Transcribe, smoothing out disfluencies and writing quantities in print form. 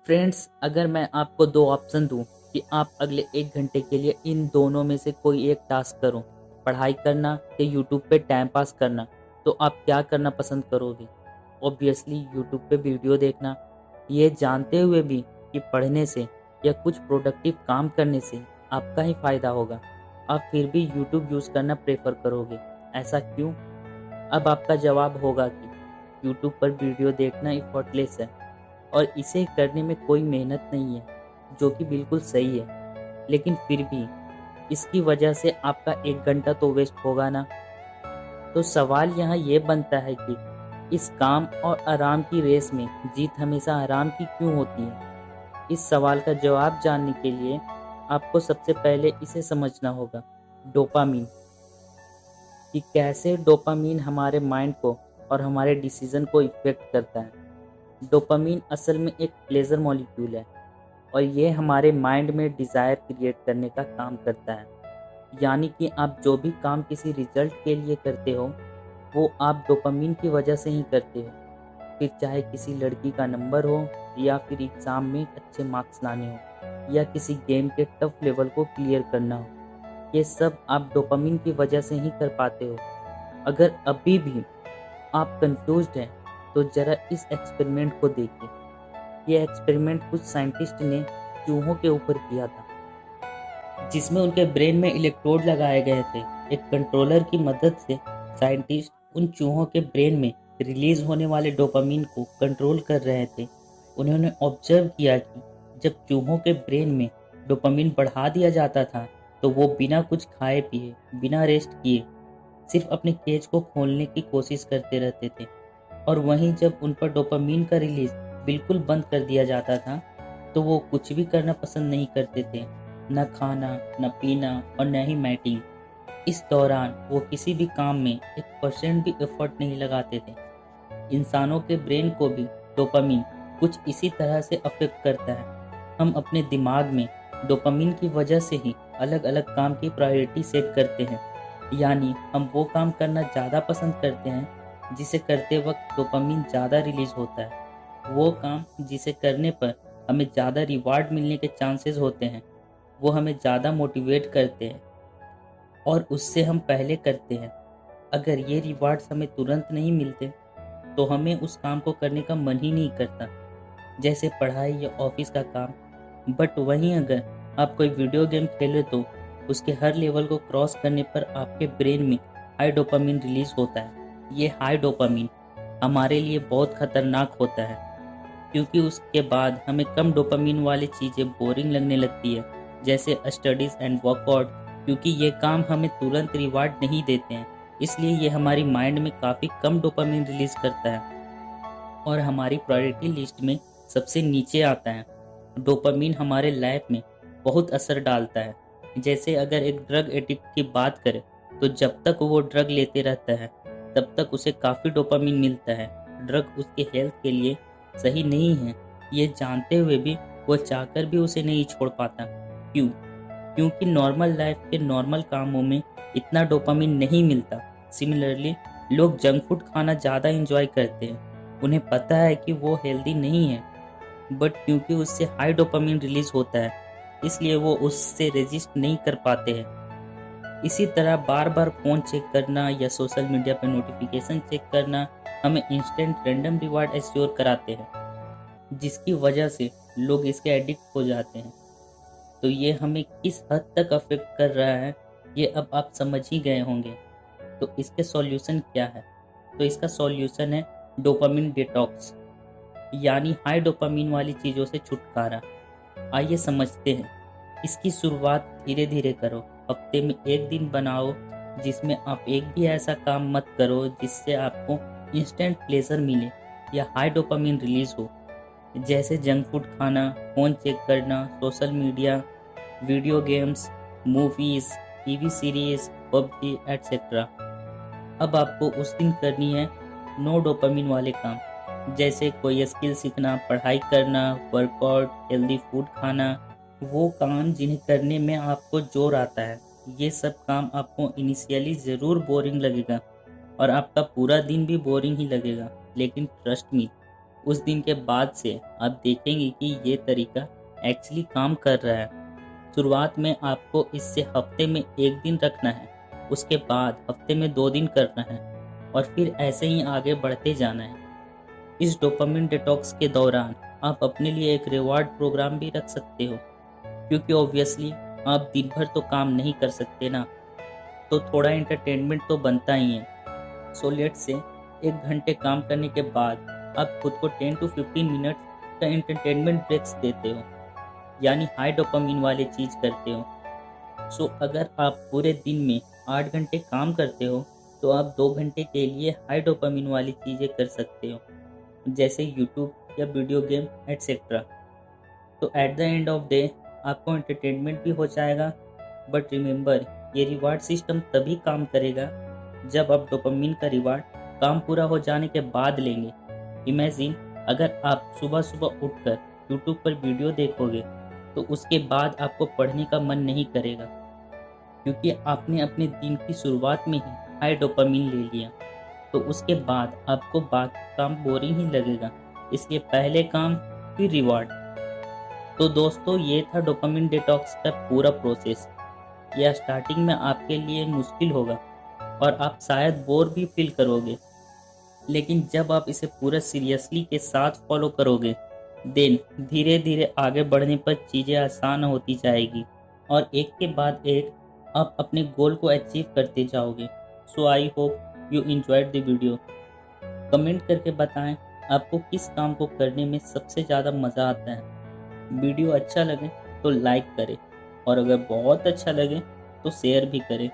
Friends, अगर मैं आपको 2 ऑप्शन दूँ कि आप अगले 1 घंटे के लिए इन दोनों में से कोई एक टास्क करो, पढ़ाई करना या यूट्यूब पे टाइम पास करना, तो आप क्या करना पसंद करोगे? ऑब्वियसली यूट्यूब पे वीडियो देखना, ये जानते हुए भी कि पढ़ने से या कुछ प्रोडक्टिव काम करने से आपका ही फ़ायदा होगा, आप फिर भी यूट्यूब यूज़ करना प्रेफ़र करोगे। ऐसा क्यों? अब आपका जवाब होगा कि यूट्यूब पर वीडियो देखना एफर्टलेस है और इसे करने में कोई मेहनत नहीं है, जो कि बिल्कुल सही है। लेकिन फिर भी इसकी वजह से आपका 1 घंटा तो वेस्ट होगा ना। तो सवाल यहाँ ये बनता है कि इस काम और आराम की रेस में जीत हमेशा आराम की क्यों होती है? इस सवाल का जवाब जानने के लिए आपको सबसे पहले इसे समझना होगा, डोपामीन, कि कैसे डोपामीन हमारे माइंड को और हमारे डिसीजन को इफ़ेक्ट करता है। डोपामीन असल में एक प्लेज़र मॉलिक्यूल है और ये हमारे माइंड में डिज़ायर क्रिएट करने का काम करता है। यानी कि आप जो भी काम किसी रिज़ल्ट के लिए करते हो, वो आप डोपामीन की वजह से ही करते हो। फिर चाहे किसी लड़की का नंबर हो या फिर एग्ज़ाम में अच्छे मार्क्स लाने हो या किसी गेम के टफ लेवल को क्लियर करना हो। ये सब आप डोपामीन की वजह से ही कर पाते हो। अगर अभी भी आप कंफ्यूज्ड हैं, तो ज़रा इस एक्सपेरिमेंट को देखिए। ये एक्सपेरिमेंट कुछ साइंटिस्ट ने चूहों के ऊपर किया था, जिसमें उनके ब्रेन में इलेक्ट्रोड लगाए गए थे। एक कंट्रोलर की मदद से साइंटिस्ट उन चूहों के ब्रेन में रिलीज होने वाले डोपामीन को कंट्रोल कर रहे थे। उन्होंने ऑब्जर्व किया कि जब चूहों के ब्रेन में डोपामीन बढ़ा दिया जाता था, तो वो बिना कुछ खाए पिए, बिना रेस्ट किए, सिर्फ अपने केज को खोलने की कोशिश करते रहते थे। और वहीं जब उन पर डोपामीन का रिलीज बिल्कुल बंद कर दिया जाता था, तो वो कुछ भी करना पसंद नहीं करते थे, न खाना, न पीना और न ही मैटिंग। इस दौरान वो किसी भी काम में 1% भी एफर्ट नहीं लगाते थे। इंसानों के ब्रेन को भी डोपामीन कुछ इसी तरह से अफेक्ट करता है। हम अपने दिमाग में डोपामीन की वजह से ही अलग-अलग काम की प्रायोरिटी सेट करते हैं। यानी हम वो काम करना ज़्यादा पसंद करते हैं जिसे करते वक्त डोपामीन ज़्यादा रिलीज होता है। वो काम जिसे करने पर हमें ज़्यादा रिवार्ड मिलने के चांसेस होते हैं, वो हमें ज़्यादा मोटिवेट करते हैं और उससे हम पहले करते हैं। अगर ये रिवार्ड्स हमें तुरंत नहीं मिलते, तो हमें उस काम को करने का मन ही नहीं करता, जैसे पढ़ाई या ऑफिस का काम। बट वहीं अगर आप कोई वीडियो गेम खेलें, तो उसके हर लेवल को क्रॉस करने पर आपके ब्रेन में हाई डोपामीन रिलीज होता है। ये हाई डोपामीन हमारे लिए बहुत खतरनाक होता है, क्योंकि उसके बाद हमें कम डोपामीन वाली चीज़ें बोरिंग लगने लगती है, जैसे स्टडीज़ एंड वर्कआउट, क्योंकि ये काम हमें तुरंत रिवार्ड नहीं देते हैं। इसलिए ये हमारी माइंड में काफ़ी कम डोपामीन रिलीज़ करता है और हमारी प्रायोरिटी लिस्ट में सबसे नीचे आता है। डोपामीन हमारे लाइफ में बहुत असर डालता है। जैसे अगर एक ड्रग एडिक्ट की बात करें, तो जब तक वो ड्रग लेते रहता है, तब तक उसे काफ़ी डोपामीन मिलता है। ड्रग उसके हेल्थ के लिए सही नहीं है, ये जानते हुए भी वो चाहकर भी उसे नहीं छोड़ पाता। क्यों? क्योंकि नॉर्मल लाइफ के नॉर्मल कामों में इतना डोपामिन नहीं मिलता। सिमिलरली, लोग जंक फूड खाना ज़्यादा एंजॉय करते हैं। उन्हें पता है कि वो हेल्दी नहीं है, बट क्योंकि उससे हाई डोपामिन रिलीज होता है, इसलिए वो उससे रेजिस्ट नहीं कर पाते हैं। इसी तरह बार बार फ़ोन चेक करना या सोशल मीडिया पर नोटिफिकेशन चेक करना हमें इंस्टेंट रैंडम रिवार्ड एश्योर कराते हैं, जिसकी वजह से लोग इसके एडिक्ट हो जाते हैं। तो ये हमें किस हद तक अफ़ेक्ट कर रहा है, ये अब आप समझ ही गए होंगे। तो इसके सॉल्यूशन क्या है? तो इसका सॉल्यूशन है डोपामिन डिटॉक्स, यानी हाई डोपामिन वाली चीज़ों से छुटकारा। आइए समझते हैं। इसकी शुरुआत धीरे-धीरे करो। हफ्ते में 1 दिन बनाओ जिसमें आप एक भी ऐसा काम मत करो जिससे आपको इंस्टेंट प्लेज़र मिले या हाई डोपामिन रिलीज़ हो। जैसे जंक फूड खाना, फ़ोन चेक करना, social media, video games, movies, TV series, PUBG etcetera. अब आपको उस दिन करनी है नो डोपामिन वाले काम, जैसे कोई स्किल सीखना, पढ़ाई करना, वर्कआउट, हेल्दी फूड खाना, वो काम जिन्हें करने में आपको जोर आता है। ये सब काम आपको इनिशियली ज़रूर बोरिंग लगेगा और आपका पूरा दिन भी बोरिंग ही लगेगा, लेकिन ट्रस्ट मी, उस दिन के बाद से आप देखेंगे कि ये तरीका एक्चुअली काम कर रहा है। शुरुआत में आपको इससे हफ्ते में 1 दिन रखना है, उसके बाद हफ्ते में 2 दिन करना है और फिर ऐसे ही आगे बढ़ते जाना है। इस डोपामिन डिटॉक्स के दौरान आप अपने लिए एक रिवॉर्ड प्रोग्राम भी रख सकते हो, क्योंकि ऑब्वियसली आप दिन भर तो काम नहीं कर सकते ना, तो थोड़ा एंटरटेनमेंट तो बनता ही है। सो लेट्स से 1 घंटे काम करने के बाद आप खुद को 10 to 15 मिनट्स का एंटरटेनमेंट ब्रेक्स देते हो, यानी हाई डोपामिन वाली चीज़ करते हो। सो अगर आप पूरे दिन में 8 घंटे काम करते हो, तो आप 2 घंटे के लिए हाई डोपामिन वाली चीज़ें कर सकते हो, जैसे यूट्यूब या वीडियो गेम एटसेट्रा। तो at the end of day आपको एंटरटेनमेंट भी हो जाएगा, बट रिमेंबर, ये रिवार्ड सिस्टम तभी काम करेगा जब आप डोपामिन का रिवार्ड काम पूरा हो जाने के बाद लेंगे। इमेजिन, अगर आप सुबह सुबह उठकर यूट्यूब पर वीडियो देखोगे, तो उसके बाद आपको पढ़ने का मन नहीं करेगा, क्योंकि आपने अपने दिन की शुरुआत में ही हाई डोपामिन ले लिया। तो उसके बाद आपको बाकी काम बोरिंग ही लगेगा, इसलिए पहले काम फिर रिवार्ड। तो दोस्तों, ये था डोपामिन डिटॉक्स का पूरा प्रोसेस। यह स्टार्टिंग में आपके लिए मुश्किल होगा और आप शायद बोर भी फील करोगे, लेकिन जब आप इसे पूरा सीरियसली के साथ फॉलो करोगे, देन धीरे धीरे आगे बढ़ने पर चीज़ें आसान होती जाएगी और एक के बाद एक आप अपने गोल को अचीव करते जाओगे। So I hope you enjoyed the video. Comment करके बताएं आपको किस काम को करने में सबसे ज़्यादा मज़ा आता है। वीडियो अच्छा लगे तो लाइक करें और अगर बहुत अच्छा लगे तो शेयर भी करें।